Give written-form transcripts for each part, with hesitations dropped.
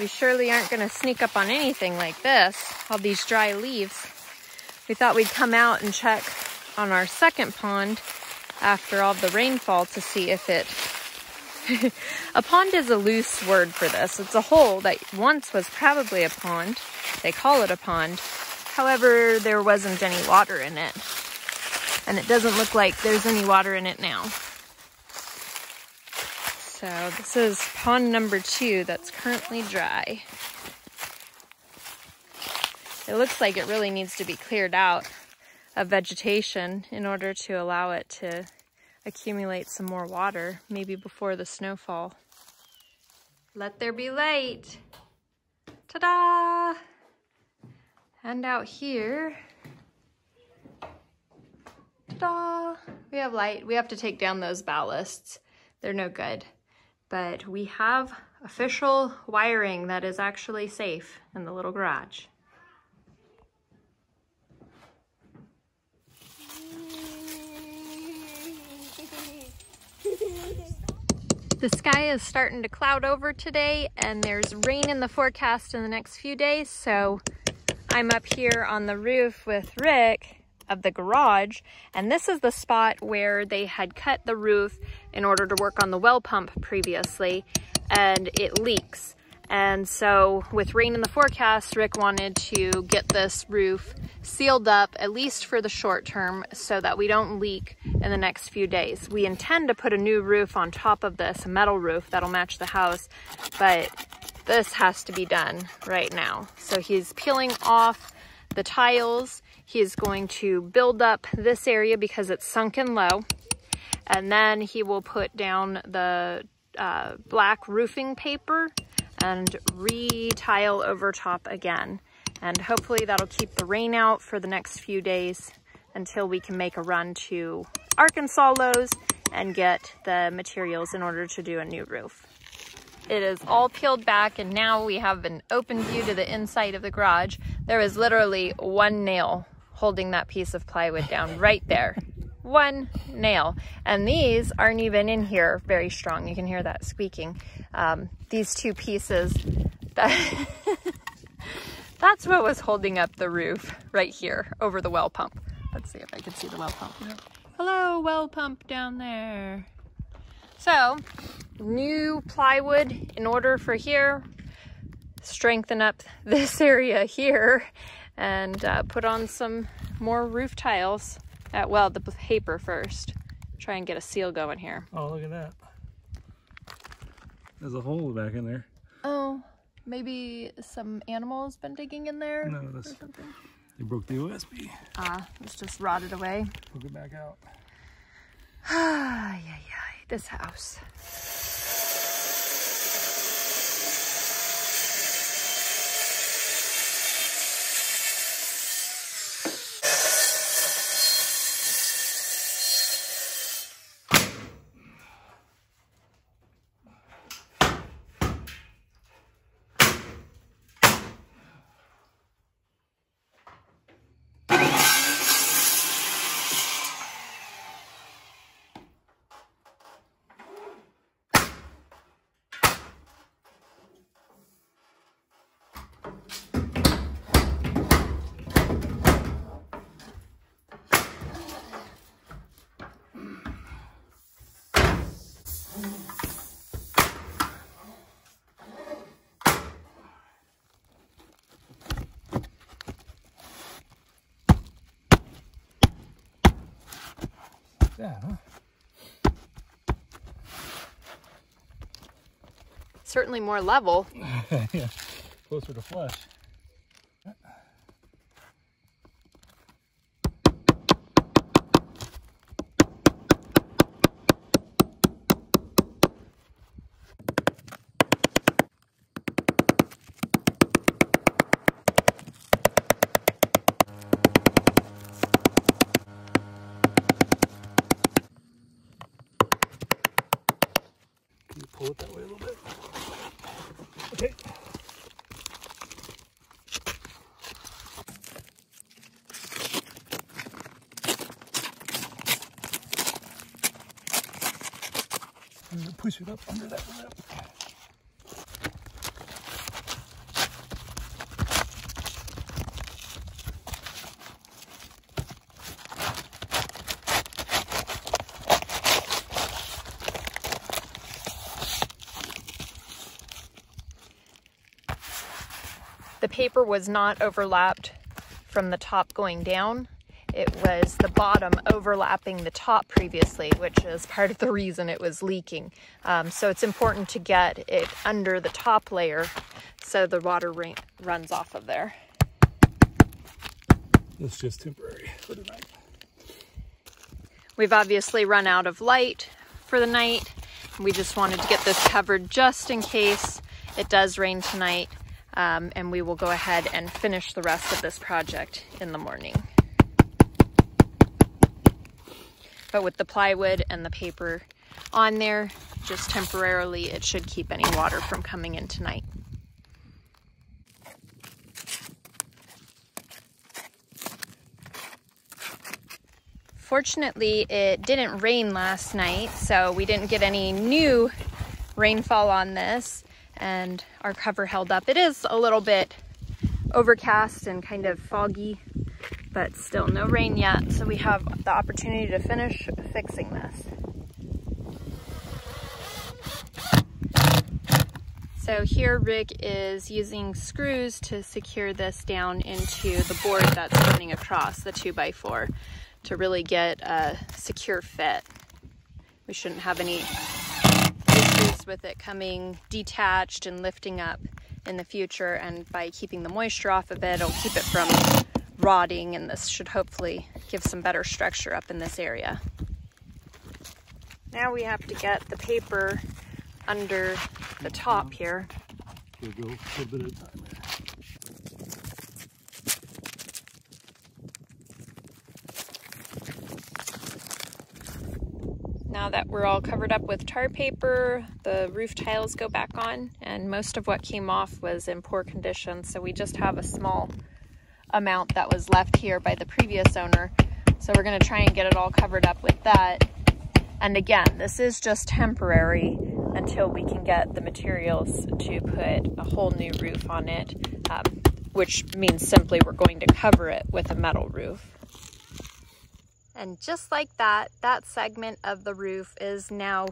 We surely aren't going to sneak up on anything like this, all these dry leaves. We thought we'd come out and check on our second pond after all the rainfall to see if it... A pond is a loose word for this. It's a hole that once was probably a pond. They call it a pond. However, there wasn't any water in it. And it doesn't look like there's any water in it now. So this is pond number 2 that's currently dry. It looks like it really needs to be cleared out of vegetation in order to allow it to accumulate some more water, maybe before the snowfall. Let there be light. Ta-da! And out here, ta-da! We have light. We have to take down those ballasts. They're no good. But we have official wiring that is actually safe in the little garage. The sky is starting to cloud over today, and there's rain in the forecast in the next few days, so I'm up here on the roof with Rick of the garage, and this is the spot where they had cut the roof in order to work on the well pump previously, and it leaks. And so with rain in the forecast, Rick wanted to get this roof sealed up, at least for the short term, so that we don't leak in the next few days. We intend to put a new roof on top of this, a metal roof that'll match the house, but this has to be done right now. So he's peeling off the tiles. He is going to build up this area because it's sunken low, and then he will put down the black roofing paper and re-tile over top again. And hopefully that'll keep the rain out for the next few days until we can make a run to Arkansas Lowe's and get the materials in order to do a new roof. It is all peeled back, and now we have an open view to the inside of the garage. There is literally one nail holding that piece of plywood down right there. One nail. And these aren't even in here very strong. You can hear that squeaking. These two pieces, that's what was holding up the roof right here over the well pump. Let's see if I can see the well pump. Yep. Hello, well pump down there. So, new plywood in order for here, strengthen up this area here, and put on some more roof tiles. Well, the paper first. Try and get a seal going here. Oh, look at that. There's a hole back in there. Oh, maybe some animal's been digging in there? No, that's... They broke the OSB. Ah, it's just rotted away. Hook it back out. Ay, ay, ay, this house. Yeah, huh? Certainly more level. Yeah, closer to flush. Pull it that way a little bit. Okay. I'm gonna push it up under that lip. paper was not overlapped from the top going down. It was the bottom overlapping the top previously, which is part of the reason it was leaking. So it's important to get it under the top layer so the water runs off of there. It's just temporary for the night. We've obviously run out of light for the night. We just wanted to get this covered just in case it does rain tonight. And we will go ahead and finish the rest of this project in the morning. But with the plywood and the paper on there, just temporarily, it should keep any water from coming in tonight. Fortunately, it didn't rain last night, so we didn't get any new rainfall on this, and our cover held up. It is a little bit overcast and kind of foggy, but still no rain yet, so we have the opportunity to finish fixing this. So here Rick is using screws to secure this down into the board that's running across the 2x4 to really get a secure fit. We shouldn't have any issues with it coming detached and lifting up in the future, and by keeping the moisture off of it, it'll keep it from rotting, and this should hopefully give some better structure up in this area. Now we have to get the paper under the top here. We'll go a bit at a time there. Now that we're all covered up with tar paper, the roof tiles go back on, and most of what came off was in poor condition, so we just have a small amount that was left here by the previous owner. So we're going to try and get it all covered up with that. And again, this is just temporary until we can get the materials to put a whole new roof on it, which means simply we're going to cover it with a metal roof. And just like that, that segment of the roof is now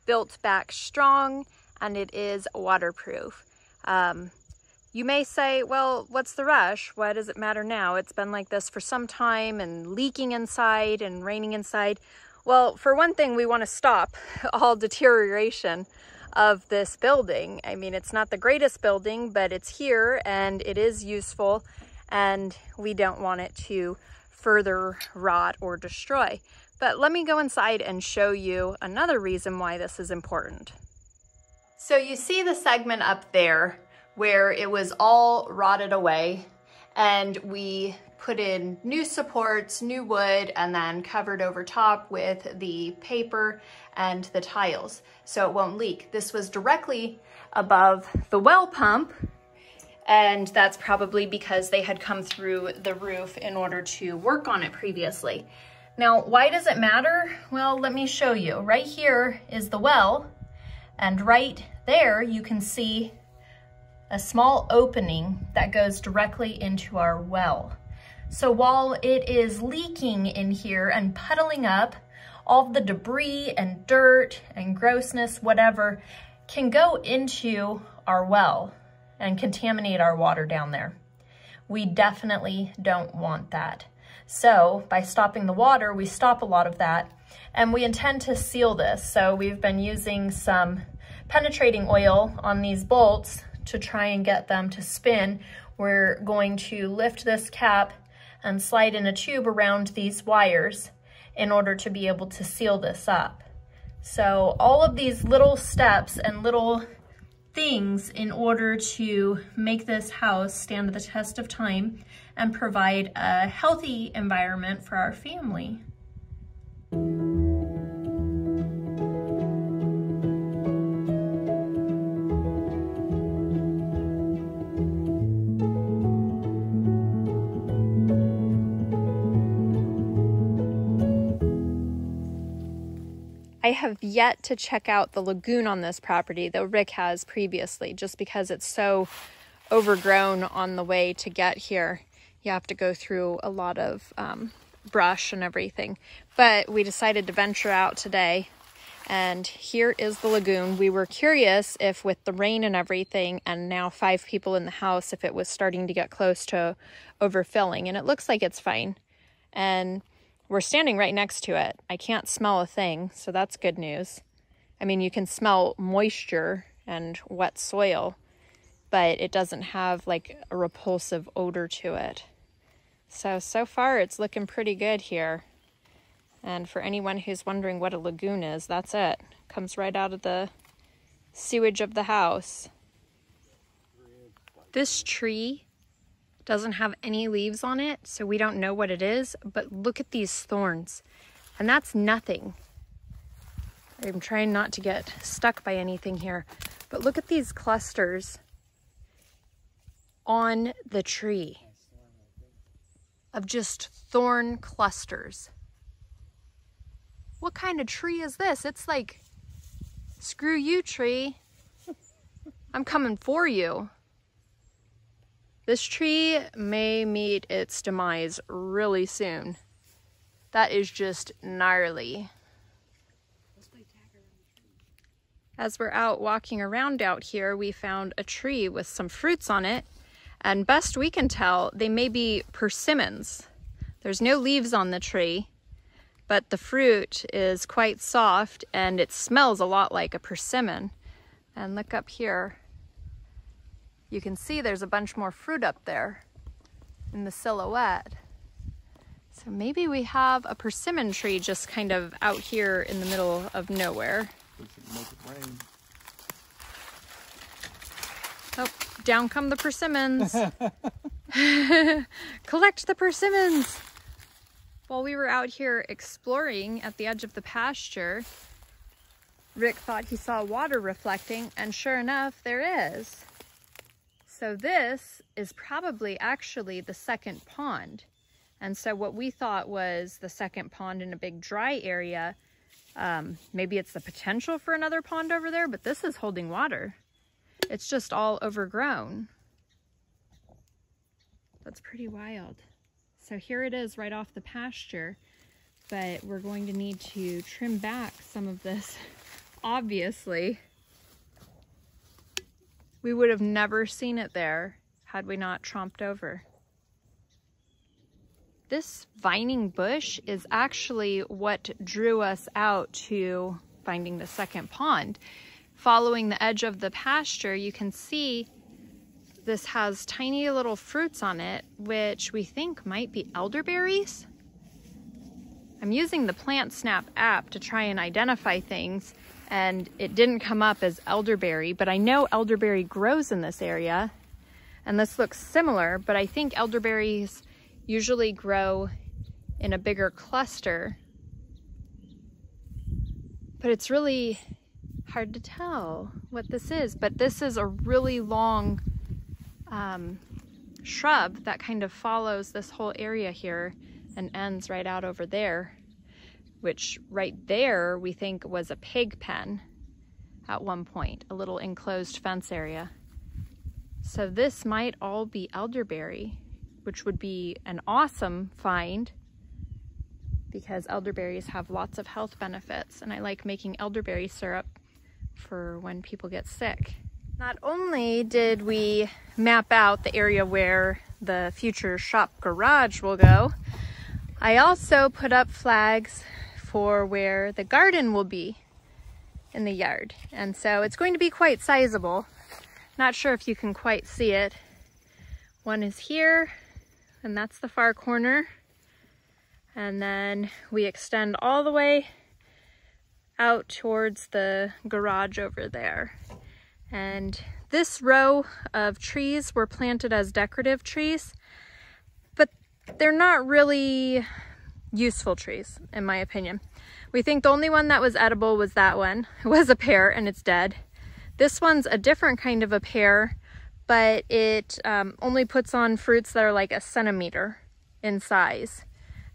built back strong, and it is waterproof. You may say, well, what's the rush? Why does it matter now? It's been like this for some time and leaking inside and raining inside. Well, for one thing, we want to stop all deterioration of this building. I mean, it's not the greatest building, but it's here and it is useful, and we don't want it to further rot or destroy. But let me go inside and show you another reason why this is important. So you see the segment up there where it was all rotted away, and we put in new supports, new wood, and then covered over top with the paper and the tiles so it won't leak. This was directly above the well pump, and that's probably because they had come through the roof in order to work on it previously. Now, why does it matter? Well, let me show you. Right here is the well, and right there you can see a small opening that goes directly into our well. So while it is leaking in here and puddling up, all the debris and dirt and grossness, whatever, can go into our well and contaminate our water down there. We definitely don't want that. So by stopping the water, we stop a lot of that, and we intend to seal this. So we've been using some penetrating oil on these bolts to try and get them to spin. We're going to lift this cap and slide in a tube around these wires in order to be able to seal this up. So all of these little steps and little things in order to make this house stand the test of time and provide a healthy environment for our family. I have yet to check out the lagoon on this property, though Rick has previously, just because it's so overgrown on the way to get here. You have to go through a lot of brush and everything. But we decided to venture out today And here is the lagoon. We were curious if with the rain and everything, and now 5 people in the house, if it was starting to get close to overfilling. And it looks like it's fine. And we're standing right next to it. I can't smell a thing, so that's good news. I mean, you can smell moisture and wet soil, but it doesn't have like a repulsive odor to it. So far it's looking pretty good here. And for anyone who's wondering what a lagoon is, that's it. Comes right out of the sewage of the house. This tree doesn't have any leaves on it, so we don't know what it is, but look at these thorns. And that's nothing. I'm trying not to get stuck by anything here, but look at these clusters on the tree of just thorn clusters. What kind of tree is this? It's like, screw you, tree. I'm coming for you. This tree may meet its demise really soon. That is just gnarly. As we're out walking around out here, we found a tree with some fruits on it. And best we can tell, they may be persimmons. There's no leaves on the tree, but the fruit is quite soft and it smells a lot like a persimmon. And look up here. You can see there's a bunch more fruit up there in the silhouette. So maybe we have a persimmon tree just kind of out here in the middle of nowhere. Make it rain. Oh, down come the persimmons. Collect the persimmons. While we were out here exploring at the edge of the pasture, Rick thought he saw water reflecting, and sure enough, there is. So this is probably actually the second pond. And so what we thought was the second pond in a big dry area, maybe it's the potential for another pond over there, but this is holding water. It's just all overgrown. That's pretty wild. So here it is right off the pasture, but we're going to need to trim back some of this, obviously. We would have never seen it there had we not tromped over. This vining bush is actually what drew us out to finding the second pond. Following the edge of the pasture, you can see this has tiny little fruits on it, which we think might be elderberries. I'm using the Plant Snap app to try and identify things, and it didn't come up as elderberry, but I know elderberry grows in this area, and this looks similar, but I think elderberries usually grow in a bigger cluster. But it's really hard to tell what this is, but this is a really long shrub that kind of follows this whole area here and ends right out over there, which right there we think was a pig pen at one point, a little enclosed fence area. So this might all be elderberry, which would be an awesome find because elderberries have lots of health benefits, and I like making elderberry syrup for when people get sick. Not only did we map out the area where the future shop garage will go, I also put up flags for where the garden will be in the yard. And so it's going to be quite sizable. Not sure if you can quite see it. One is here, and that's the far corner. And then we extend all the way out towards the garage over there. And this row of trees were planted as decorative trees, but they're not really useful trees, in my opinion. We think the only one that was edible was that one. It was a pear and it's dead. This one's a different kind of a pear, but it only puts on fruits that are like a centimeter in size.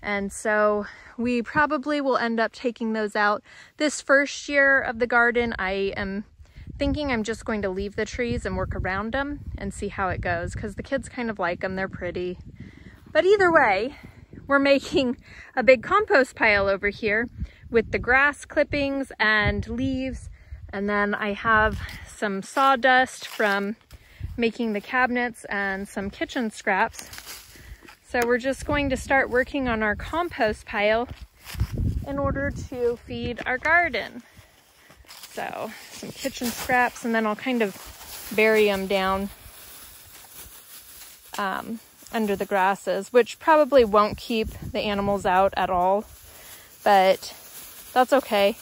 And so we probably will end up taking those out. This first year of the garden, I am thinking I'm just going to leave the trees and work around them and see how it goes, because the kids kind of like them, they're pretty. But either way, we're making a big compost pile over here, with the grass clippings and leaves. And then I have some sawdust from making the cabinets and some kitchen scraps. So we're just going to start working on our compost pile in order to feed our garden. So some kitchen scraps, and then I'll kind of bury them down under the grasses, which probably won't keep the animals out at all, but that's okay.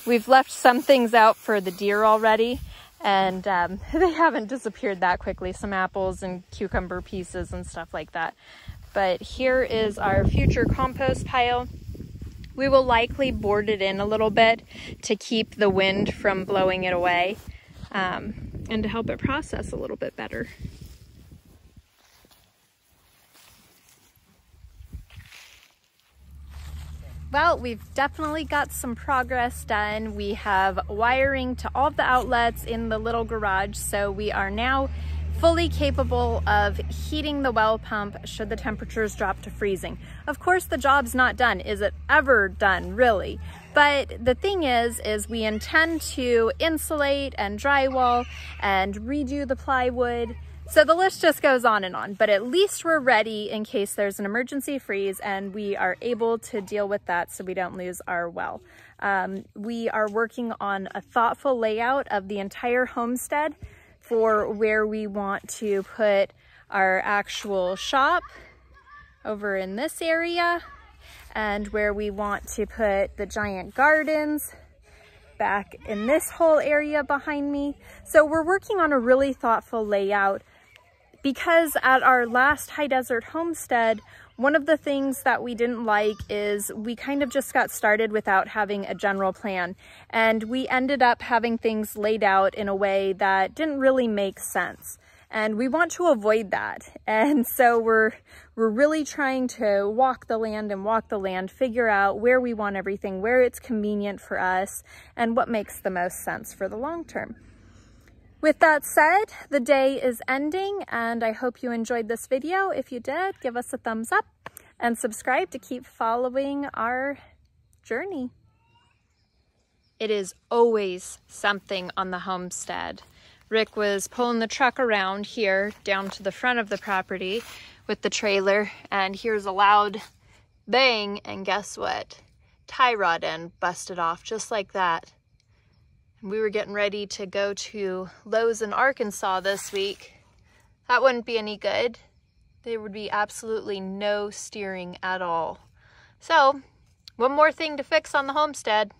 We've left some things out for the deer already, and they haven't disappeared that quickly. Some apples and cucumber pieces and stuff like that. But here is our future compost pile. We will likely board it in a little bit to keep the wind from blowing it away, and to help it process a little bit better. Well, we've definitely got some progress done. We have wiring to all of the outlets in the little garage, so we are now fully capable of heating the well pump should the temperatures drop to freezing. Of course, the job's not done. Is it ever done, really? But the thing is we intend to insulate and drywall and redo the plywood. So the list just goes on, but at least we're ready in case there's an emergency freeze, and we are able to deal with that so we don't lose our well. We are working on a thoughtful layout of the entire homestead for where we want to put our actual shop over in this area, and where we want to put the giant gardens back in this whole area behind me. So we're working on a really thoughtful layout, because at our last high desert homestead, one of the things that we didn't like is we kind of just got started without having a general plan, and we ended up having things laid out in a way that didn't really make sense. And we want to avoid that. And so we're really trying to walk the land, figure out where we want everything, where it's convenient for us, and what makes the most sense for the long term. With that said, the day is ending, and I hope you enjoyed this video. If you did, give us a thumbs up and subscribe to keep following our journey. It is always something on the homestead. Rick was pulling the truck around here down to the front of the property with the trailer, and here's a loud bang, and guess what? Tie rod end busted off just like that. We were getting ready to go to Lowe's in Arkansas this week. That wouldn't be any good. There would be absolutely no steering at all. So, one more thing to fix on the homestead.